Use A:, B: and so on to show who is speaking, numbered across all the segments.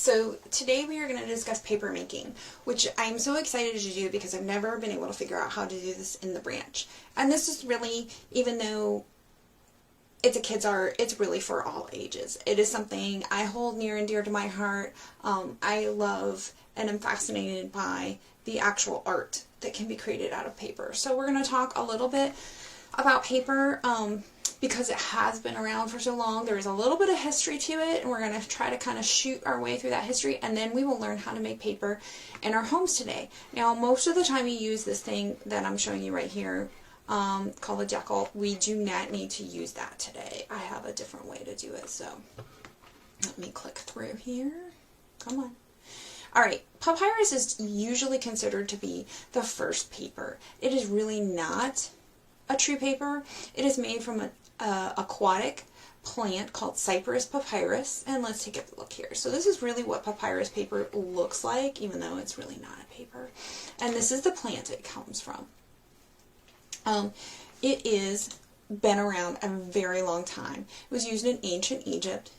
A: So today we are going to discuss paper making, which I'm so excited to do because I've never been able to figure out how to do this in the branch. And this is really, even though it's a kid's art, it's really for all ages. It is something I hold near and dear to my heart. I love and am fascinated by the actual art that can be created out of paper. So we're going to talk a little bit about paper because it has been around for so long. There is a little bit of history to it, and we're going to try to kind of shoot our way through that history, and then we will learn how to make paper in our homes today. Now, most of the time you use this thing that I'm showing you right here, called a decal. We do not need to use that today. I have a different way to do it, so let me click through here. Come on. Alright, papyrus is usually considered to be the first paper. It is really not a true paper. It is made from an aquatic plant called Cypress papyrus, and let's take a look here. So this is really what papyrus paper looks like, even though it's really not a paper. And this is the plant it comes from. It is been around a very long time. It was used in ancient Egypt.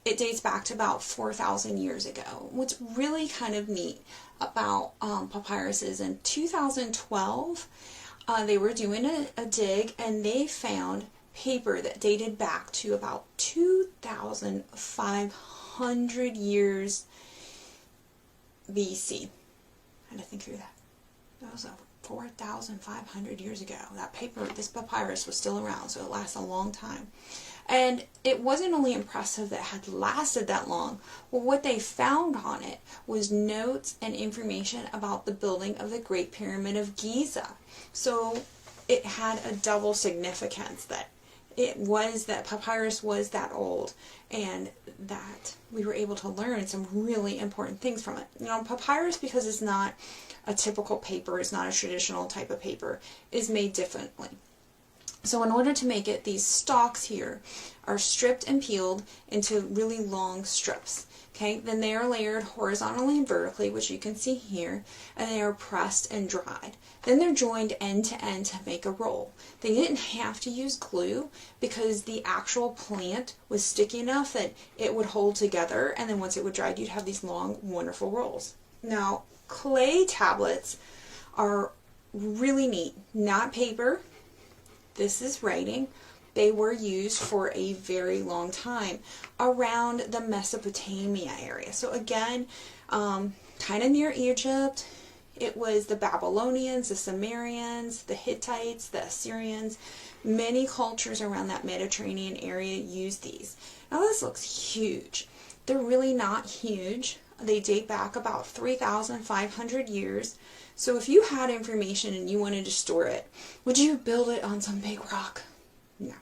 A: It dates back to about 4,000 years ago. What's really kind of neat about papyrus is in 2012, they were doing a dig, and they found paper that dated back to about 2,500 years BC. I had to think through that. That was over 4,500 years ago. That paper, this papyrus, was still around, so it lasts a long time. And it wasn't only impressive that it had lasted that long. Well, what they found on it was notes and information about the building of the Great Pyramid of Giza. So it had a double significance that it was that papyrus was that old, and that we were able to learn some really important things from it. You know, papyrus, because it's not a typical paper, it's not a traditional type of paper, is made differently. So in order to make it, these stalks here are stripped and peeled into really long strips. Okay, then they are layered horizontally and vertically, which you can see here, and they are pressed and dried. Then they're joined end to end to make a roll. They didn't have to use glue because the actual plant was sticky enough that it would hold together, and then once it would dry, you'd have these long, wonderful rolls. Now, clay tablets are really neat. Not paper. This is writing. They were used for a very long time around the Mesopotamia area. So again, kind of near Egypt. It was the Babylonians, the Sumerians, the Hittites, the Assyrians. Many cultures around that Mediterranean area used these. Now this looks huge. They're really not huge. They date back about 3,500 years. So if you had information and you wanted to store it, would you build it on some big rock? No.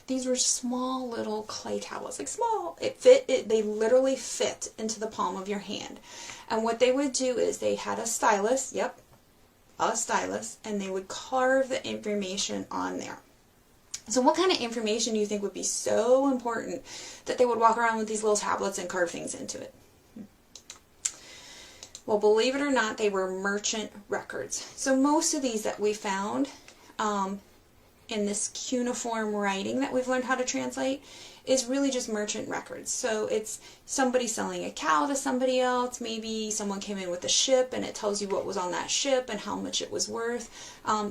A: These were small little clay tablets, like small. They literally fit into the palm of your hand. And what they would do is they had a stylus, a stylus, and they would carve the information on there. So what kind of information do you think would be so important that they would walk around with these little tablets and carve things into it? Well, believe it or not, they were merchant records. So most of these that we found in this cuneiform writing that we've learned how to translate is really just merchant records. So it's somebody selling a cow to somebody else. Maybe someone came in with a ship and it tells you what was on that ship and how much it was worth.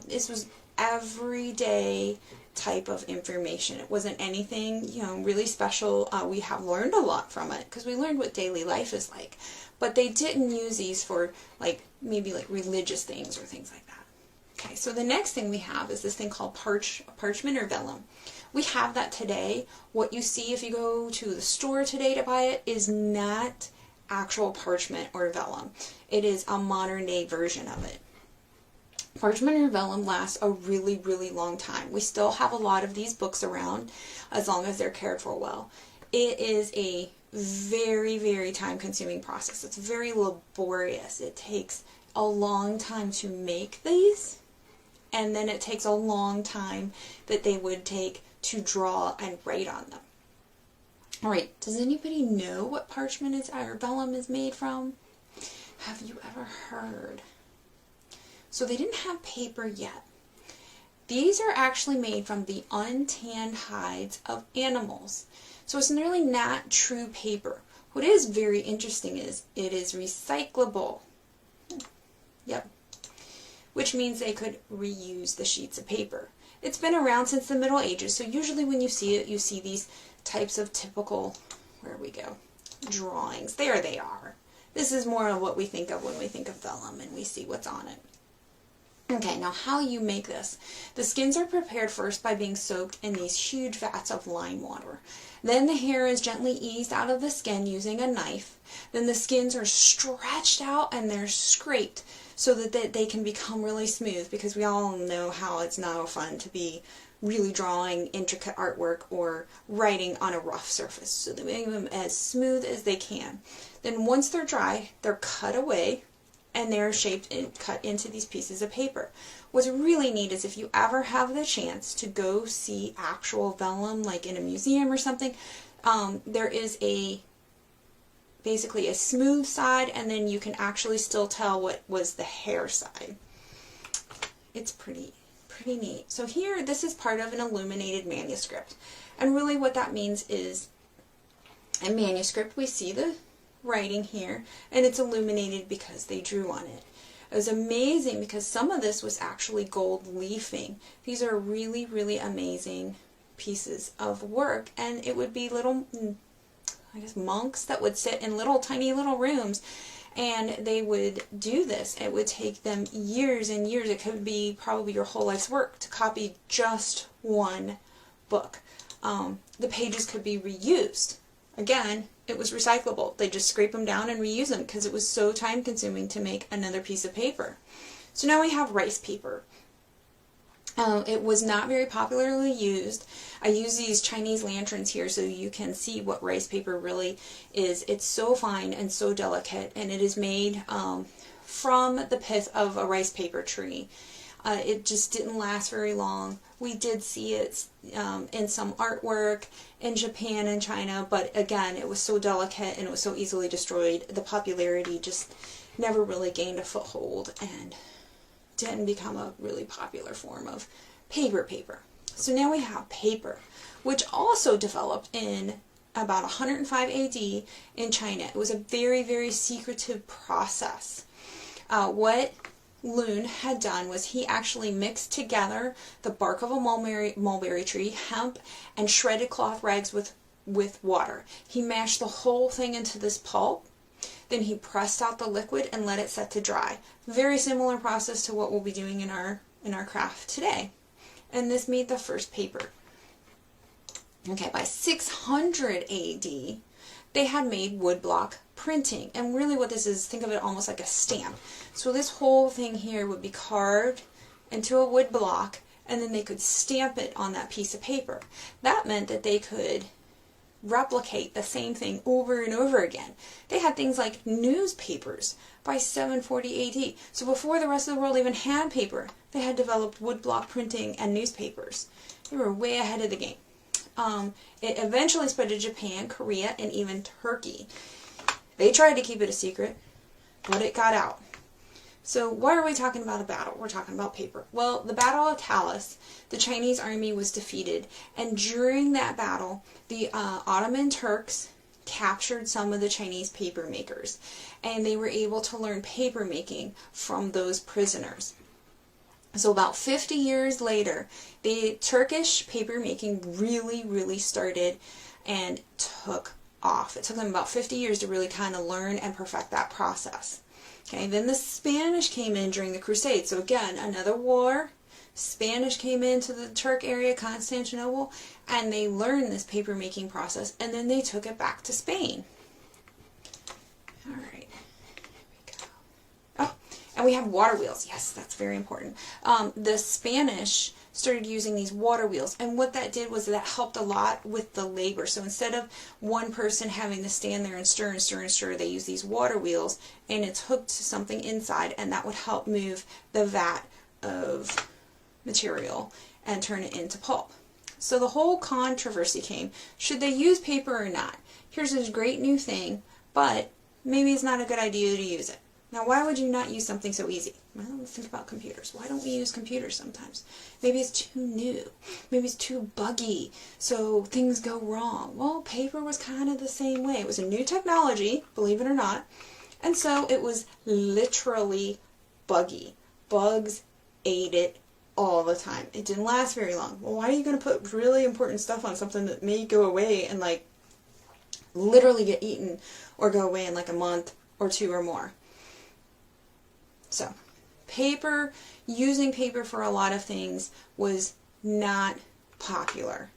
A: This was everyday type of information. It wasn't anything, you know, really special. We have learned a lot from it because we learned what daily life is like. But they didn't use these for maybe religious things or things like that. Okay, so the next thing we have is this thing called parchment or vellum. We have that today. What you see if you go to the store today to buy it is not actual parchment or vellum. It is a modern day version of it. Parchment or vellum lasts a really, really long time. We still have a lot of these books around as long as they're cared for well. It is a very, very time-consuming process. It's very laborious. It takes a long time to make these, and then it takes a long time that they would take to draw and write on them. Alright, does anybody know what parchment is or vellum is made from? Have you ever heard? So they didn't have paper yet. These are actually made from the untanned hides of animals. So it's nearly not true paper. What is very interesting is it is recyclable. Yep. Which means they could reuse the sheets of paper. It's been around since the Middle Ages, so usually when you see it, you see these types of typical, where we go, drawings. There they are. This is more of what we think of when we think of vellum and we see what's on it. Okay, now how you make this. The skins are prepared first by being soaked in these huge vats of lime water. Then the hair is gently eased out of the skin using a knife. Then the skins are stretched out and they're scraped so that they can become really smooth, because we all know how it's not fun to be really drawing intricate artwork or writing on a rough surface. So they make them as smooth as they can. Then once they're dry, they're cut away and they're shaped and cut into these pieces of paper. What's really neat is if you ever have the chance to go see actual vellum, like in a museum or something, there is basically a smooth side, and then you can actually still tell what was the hair side. It's pretty neat. So here, this is part of an illuminated manuscript. And really what that means is, in manuscript, we see the writing here, and it's illuminated because they drew on it. It was amazing because some of this was actually gold leafing. These are really, really amazing pieces of work, and it would be little, I guess, monks that would sit in little tiny little rooms, and they would do this. It would take them years and years. It could be probably your whole life's work to copy just one book. The pages could be reused. Again, it was recyclable. They just scrape them down and reuse them because it was so time consuming to make another piece of paper. So now we have rice paper. It was not very popularly used. I use these Chinese lanterns here so you can see what rice paper really is. It's so fine and so delicate, and it is made from the pith of a rice paper tree. It just didn't last very long. We did see it in some artwork in Japan and China, but again, it was so delicate and it was so easily destroyed. The popularity just never really gained a foothold and didn't become a really popular form of paper. So now we have paper, which also developed in about 105 AD in China. It was a very, very secretive process. What Loon had done was he actually mixed together the bark of a mulberry tree, hemp, and shredded cloth rags with water. He mashed the whole thing into this pulp. Then he pressed out the liquid and let it set to dry. Very similar process to what we'll be doing in our craft today. And this made the first paper. Okay, by 600 AD, they had made woodblock printing. And really what this is, think of it almost like a stamp. So this whole thing here would be carved into a wood block, and then they could stamp it on that piece of paper. That meant that they could replicate the same thing over and over again. They had things like newspapers by 740 AD. So before the rest of the world even had paper, they had developed woodblock printing and newspapers. They were way ahead of the game. It eventually spread to Japan, Korea, and even Turkey. They tried to keep it a secret, but it got out. So why are we talking about a battle? We're talking about paper. Well, the Battle of Talas, the Chinese army was defeated, and during that battle, the Ottoman Turks captured some of the Chinese paper makers, and they were able to learn paper making from those prisoners. So about 50 years later, the Turkish paper making really, really started and took off. It took them about 50 years to really kind of learn and perfect that process. Okay, then the Spanish came in during the Crusades. So again, another war. Spanish came into the Turk area, Constantinople, and they learned this paper making process, and then they took it back to Spain. All right, here we go. Oh, and we have water wheels. Yes, that's very important. The Spanish started using these water wheels, and what that did was that helped a lot with the labor. So instead of one person having to stand there and stir and stir and stir, they use these water wheels, and it's hooked to something inside, and that would help move the vat of material and turn it into pulp. So the whole controversy came, should they use paper or not? Here's this great new thing, but maybe it's not a good idea to use it. Now, why would you not use something so easy? Well, let's think about computers. Why don't we use computers sometimes? Maybe it's too new. Maybe it's too buggy, so things go wrong. Well, paper was kind of the same way. It was a new technology, believe it or not, and so it was literally buggy. Bugs ate it all the time. It didn't last very long. Well, why are you going to put really important stuff on something that may go away and like literally get eaten or go away in like a month or two or more? So, paper, using paper for a lot of things was not popular.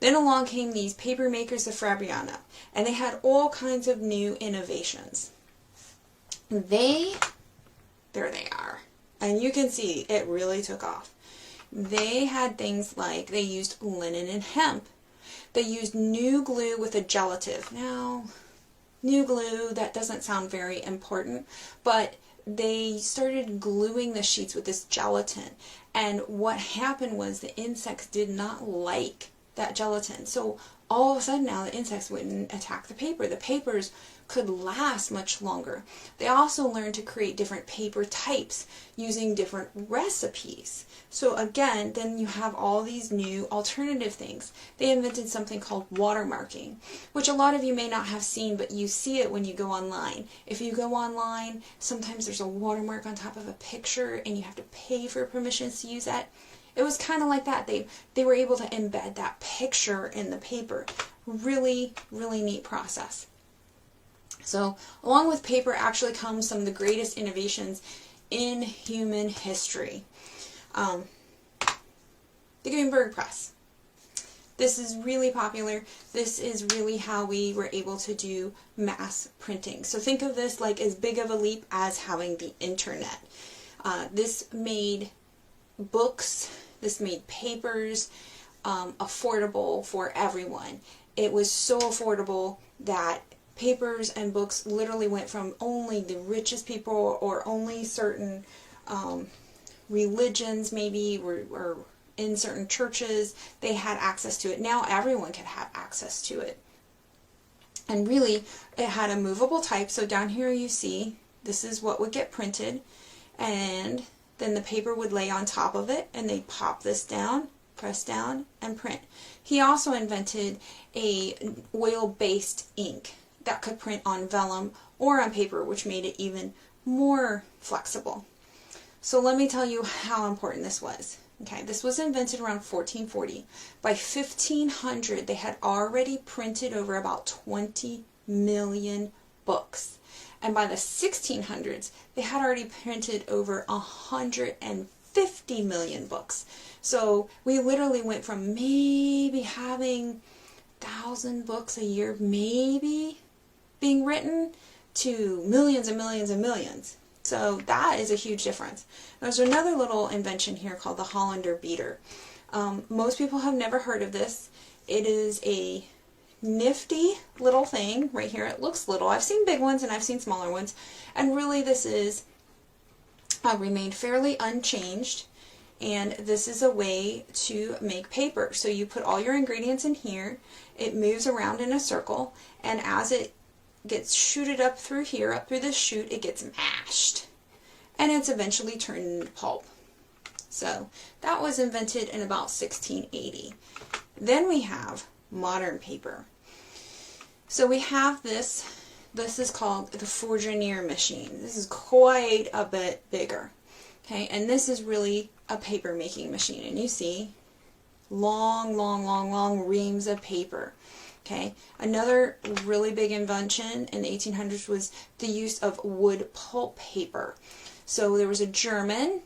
A: Then along came these paper makers of Fabriano, and they had all kinds of new innovations. There they are. And you can see it really took off. They had things like, they used linen and hemp. They used new glue with a gelative. Now, new glue, that doesn't sound very important, but they started gluing the sheets with this gelatin. And what happened was the insects did not like that gelatin. So all of a sudden now the insects wouldn't attack the paper. The papers could last much longer. They also learned to create different paper types using different recipes. So again, then you have all these new alternative things. They invented something called watermarking, which a lot of you may not have seen, but you see it when you go online. If you go online, sometimes there's a watermark on top of a picture and you have to pay for permissions to use that. It was kind of like that. They were able to embed that picture in the paper. Really, really neat process. So, along with paper actually comes some of the greatest innovations in human history. The Gutenberg press. This is really popular. This is really how we were able to do mass printing. So think of this like as big of a leap as having the internet. This made books, this made papers affordable for everyone. It was so affordable that papers and books literally went from only the richest people or only certain religions maybe or in certain churches, they had access to it. Now everyone could have access to it. And really, it had a movable type. So down here you see, this is what would get printed. And then the paper would lay on top of it, and they'd pop this down, press down, and print. He also invented a oil-based ink that could print on vellum or on paper, which made it even more flexible. So let me tell you how important this was. Okay, this was invented around 1440. By 1500, they had already printed over about 20 million books. And by the 1600s, they had already printed over 150 million books. So we literally went from maybe having 1,000 books a year, maybe, being written, to millions and millions and millions. So that is a huge difference. There's another little invention here called the Hollander beater. Most people have never heard of this. It is a nifty little thing right here. It looks little. I've seen big ones and I've seen smaller ones. And really this is remained fairly unchanged. And this is a way to make paper. So you put all your ingredients in here. It moves around in a circle. And as it gets shooted up through here, up through this chute, it gets mashed. And it's eventually turned into pulp. So that was invented in about 1680. Then we have modern paper. So we have this is called the Fournier machine. This is quite a bit bigger. Okay, and this is really a paper making machine. And you see long reams of paper. Okay, another really big invention in the 1800s was the use of wood pulp paper. So there was a German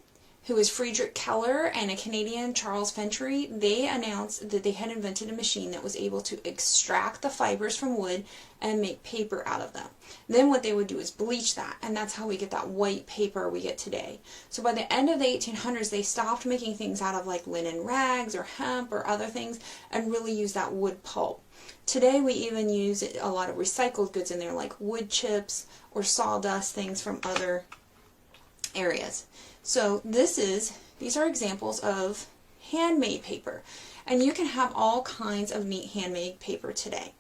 A: who was Friedrich Keller and a Canadian, Charles Fentry. They announced that they had invented a machine that was able to extract the fibers from wood and make paper out of them. Then what they would do is bleach that, and that's how we get that white paper we get today. So by the end of the 1800s, they stopped making things out of like linen rags or hemp or other things and really used that wood pulp. Today we even use a lot of recycled goods in there, like wood chips or sawdust, things from other areas. So these are examples of handmade paper. And you can have all kinds of neat handmade paper today.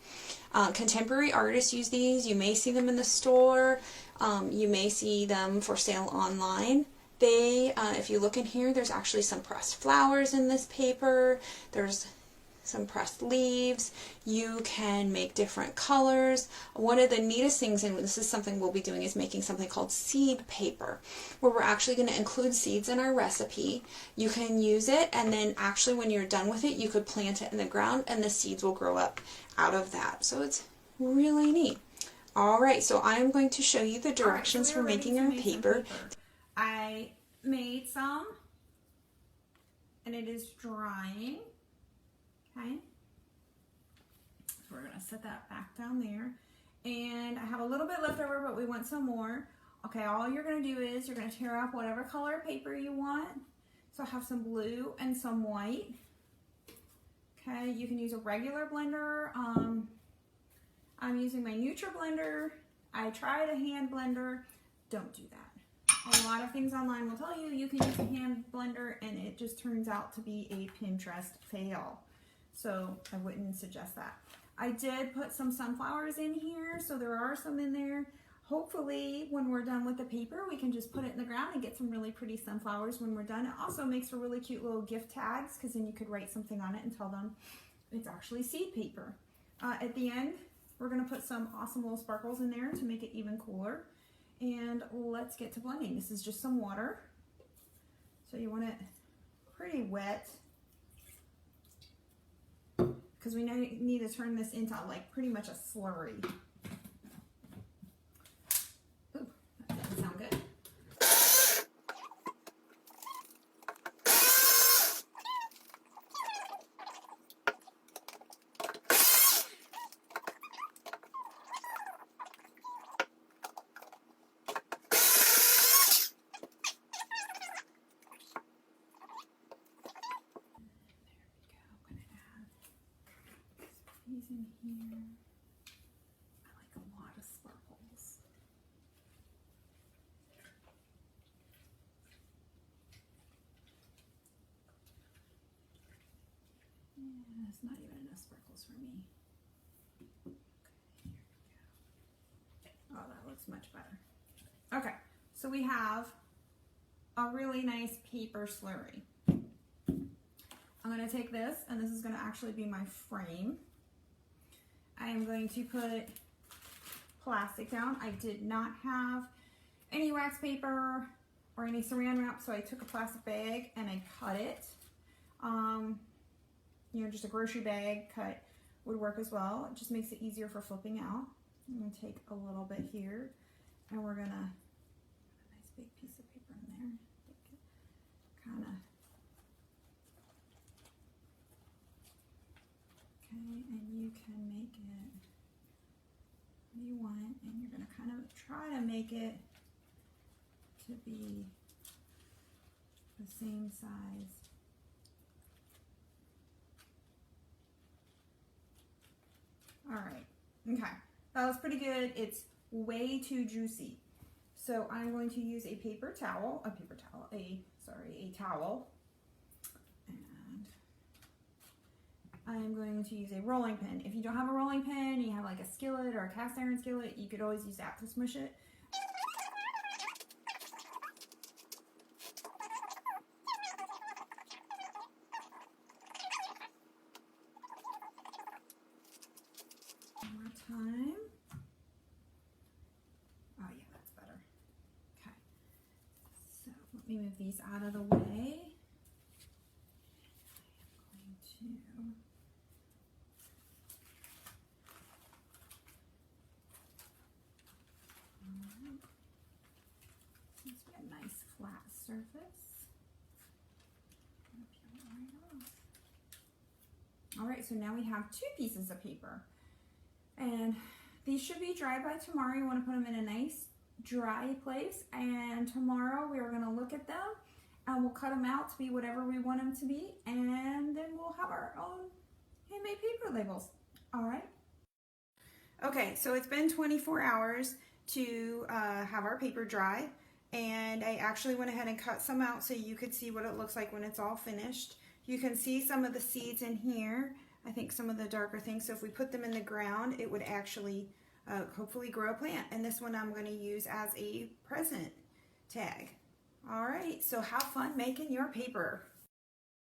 A: Contemporary artists use these. You may see them in the store. You may see them for sale online. They, if you look in here, there's actually some pressed flowers in this paper. There's some pressed leaves. You can make different colors. One of the neatest things, and this is something we'll be doing, is making something called seed paper, where we're actually going to include seeds in our recipe. You can use it, and then actually when you're done with it, you could plant it in the ground and the seeds will grow up out of that. So it's really neat. Alright, so I'm going to show you the directions for making our paper. I made some, and it is drying. Okay, so we're going to set that back down there. And I have a little bit left over, but we want some more. Okay, all you're going to do is you're going to tear up whatever color paper you want. So I have some blue and some white. Okay, you can use a regular blender. I'm using my Nutra blender. I tried a hand blender. Don't do that. A lot of things online will tell you you can use a hand blender, and it just turns out to be a Pinterest fail. So I wouldn't suggest that. I did put some sunflowers in here, so there are some in there. Hopefully when we're done with the paper, we can just put it in the ground and get some really pretty sunflowers when we're done. It also makes for really cute little gift tags, because then you could write something on it and tell them it's actually seed paper. At the end, we're going to put some awesome little sparkles in there to make it even cooler. And let's get to blending. This is just some water. So you want it pretty wet, because we need to turn this into like pretty much a slurry. Ooh, that doesn't sound good. These in here. I like a lot of sparkles. Yeah, it's not even enough sparkles for me. Okay, here we go. Oh, that looks much better. Okay, so we have a really nice paper slurry. I'm going to take this, and this is going to actually be my frame. I am going to put plastic down. I did not have any wax paper or any saran wrap, so I took a plastic bag and I cut it. You know, just a grocery bag cut would work as well. It just makes it easier for flipping out. I'm going to take a little bit here, and we're going to put a nice big piece of paper in there. Kind of. Okay, and you can make it what you want, and you're going to kind of try to make it to be the same size. All right, okay, that was pretty good. It's way too juicy. So I'm going to use a towel, and I'm going to use a rolling pin. If you don't have a rolling pin, you have like a skillet or a cast iron skillet, you could always use that to smush it. One more time. Oh yeah, that's better. Okay. So let me move these out of the way. I am going to Let's get a nice flat surface. All right, so now we have 2 pieces of paper, and these should be dry by tomorrow. You want to put them in a nice dry place, and tomorrow we are going to look at them and we'll cut them out to be whatever we want them to be, and then we'll have our own handmade paper labels. All right. Okay, so it's been 24 hours to have our paper dry, and I actually went ahead and cut some out so you could see what it looks like when it's all finished.
B: You can see some of the seeds in here. I think some of the darker things. So if we put them in the ground, it would actually hopefully grow a plant. And this one I'm going to use as a present tag. All right, so have fun making your paper.